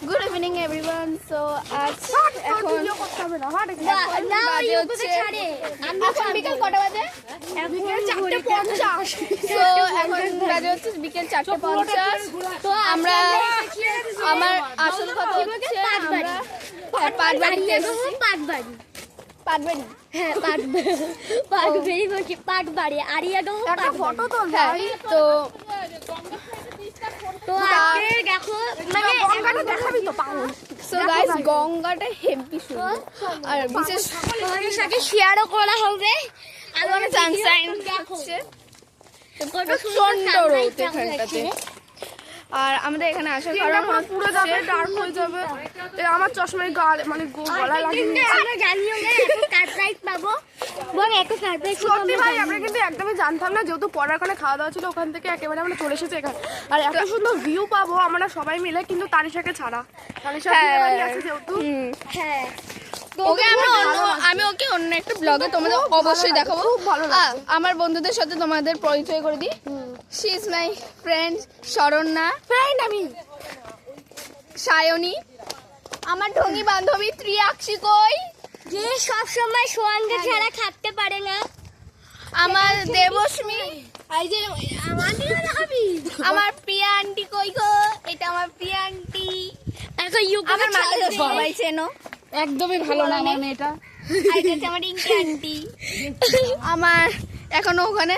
Good evening everyone. So আজ এখন বিকেল কটা বাজে? বিকেল 4:50। সো এখন বাজে হচ্ছে বিকেল 4:50। তো আমরা আমার আসল কথা হচ্ছে আমরা পাটবাড়িতে এসেছি। পাটবাড়ি হ্যাঁ পাটবাড়ি বলছি পাটবাড়ি আরিয়াগাঁও একটা ফটো তো তো তো আজকে দেখো মানে গঙ্গাটা দেখাবি তো পাগল। সো গাইস গঙ্গাটা হেভি সুন্দর আর বিশেষ তোমাদের সাথে শেয়ারও করা হবে। আর করে সানশাইন হচ্ছে প্রচন্ড রোদ এখানটাতে। আর আমাদের এখানে আসার কারণ পুরো যাবে ডার্ক হয়ে যাবে। আমার চশমায় মানে গলা লাগিয়ে আমরা জানিও না এখন সারপ্রাইজ পাবো। বল একটা সারপ্রাইজ সত্যি ভাই আমরা কিন্তু একদমই জানতাম না, যেহেতু পড়ার ওখানে খাওয়া দাওয়া ছিল ওখান থেকে একেবারে আমরা চলে এসেছি এখানে। আর এত সুন্দর ভিউ পাবো আমরা সবাই মিলে, কিন্তু তানিশাকে ছাড়া। তানিশা বিয়ে বাড়ি আছে যেহেতু। হ্যাঁ ওকে আমি ওকে অন্য একটা ব্লগে তোমাদের অবশ্যই দেখাবো। আমার বন্ধুদের সাথে তোমাদের পরিচয় করে দিই। She is my friend Saranya, friend আমি সায়নী, আমার ঢঙ্গি বান্ধবী ত্রিয়াক্ষী কই, যে সব সময় সোয়ানকে ছাড়া থাকতে পারে না, আমার দেবস্মী, এই যে আমার প্রিয়া আন্টি কই গো, এটা আমার প্রিয়া আন্টি। এখন ইউকে আমার মাকে তো সবাই চেনো। একদমই ভালো না আমার মেয়েটা। আর এটা হচ্ছে আমার ইন্টি আন্টি। আমার এখনো ওখানে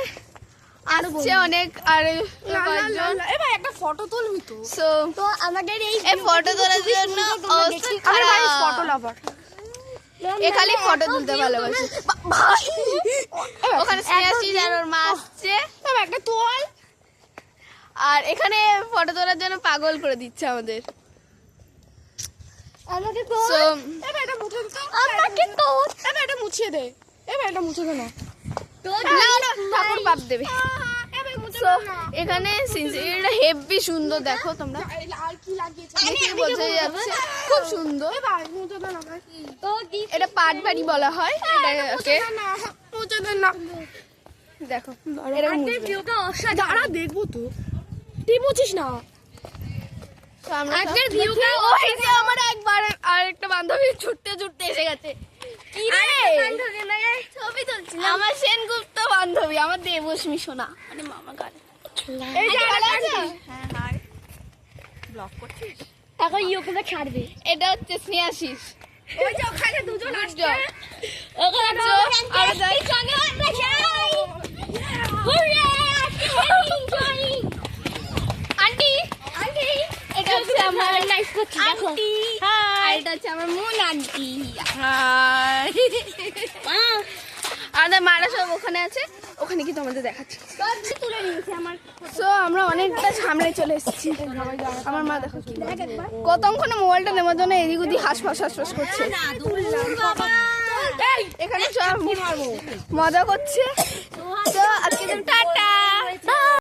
আসছে অনেক আর কয়েকজন। এবার একটা ফটো তুলবি তো। সো তো আমাদের এই ফটো তোলার জন্য অবস্থা আমি ভাই খারাপ। ফটো লাভার। এ খালি ফটো তুলতে ভালোবাসে ভাই। ওখানে স্নেহাশিস আর ওর মা আসছে। এবার একটা তোল। আর এখানে ফটো তোলার জন্য পাগল করে দিচ্ছে আমাদের। আমাকে তো সো এবার এটা মুছে দে তো। আমাকে তো এবার এটা মুছিয়ে দে। এবার এটা মুছে দে না। তো না না ঠাকুর পাপ দেবে। এবার মুছে সো এখানে সিনসিয়ারিটা হেভি সুন্দর, দেখো তোমরা আর কি লাগিয়েছে? দেখে বোঝা যাচ্ছে খুব সুন্দর। এবার মুছে দে না ভাই। তো এটা পাটবাড়ি বলা হয় এটাকে। না মুছে দে না। দেখো এরকম আজকের ভিউটা অসাধারণ। দাঁড়া দেখবো তো। তুই মুছিস না। তো আমরা আজকের ভিউটা ওই যে আমার একবার আরেকটা বান্ধবী ছুটতে ছুটতে এসে গেছে। কি রে? ছবি তুলছি আমার সেনগুপ্ত বান্ধবী, আমার দেবস্মী সোনা, মানে মামা গান। এই যে ভালো আছে? এখন ইউকে ছাড়বে। এটা হচ্ছে স্নেহাশিস। ওই যে ওখানে দুজন আসছে। ওখানে আর যাই আন্টি, এটা হচ্ছে আমার লাইফ করছি দেখো। আন্টি, আর এটা হচ্ছে আমার মুন আন্টি। আমাদের মারা সব ওখানে আছে, ওখানে কি তোমাদের দেখাচ্ছি। তুলে নিয়েছি আমার সো আমরা অনেকটা সামনে চলে এসেছি। আমার মা দেখো কি কতক্ষণে মোবাইলটা নেওয়ার জন্য এদিক ওদিক হাসপাস করছে। এই, এখানে সব মজা করছে। তো আজকে টাটা।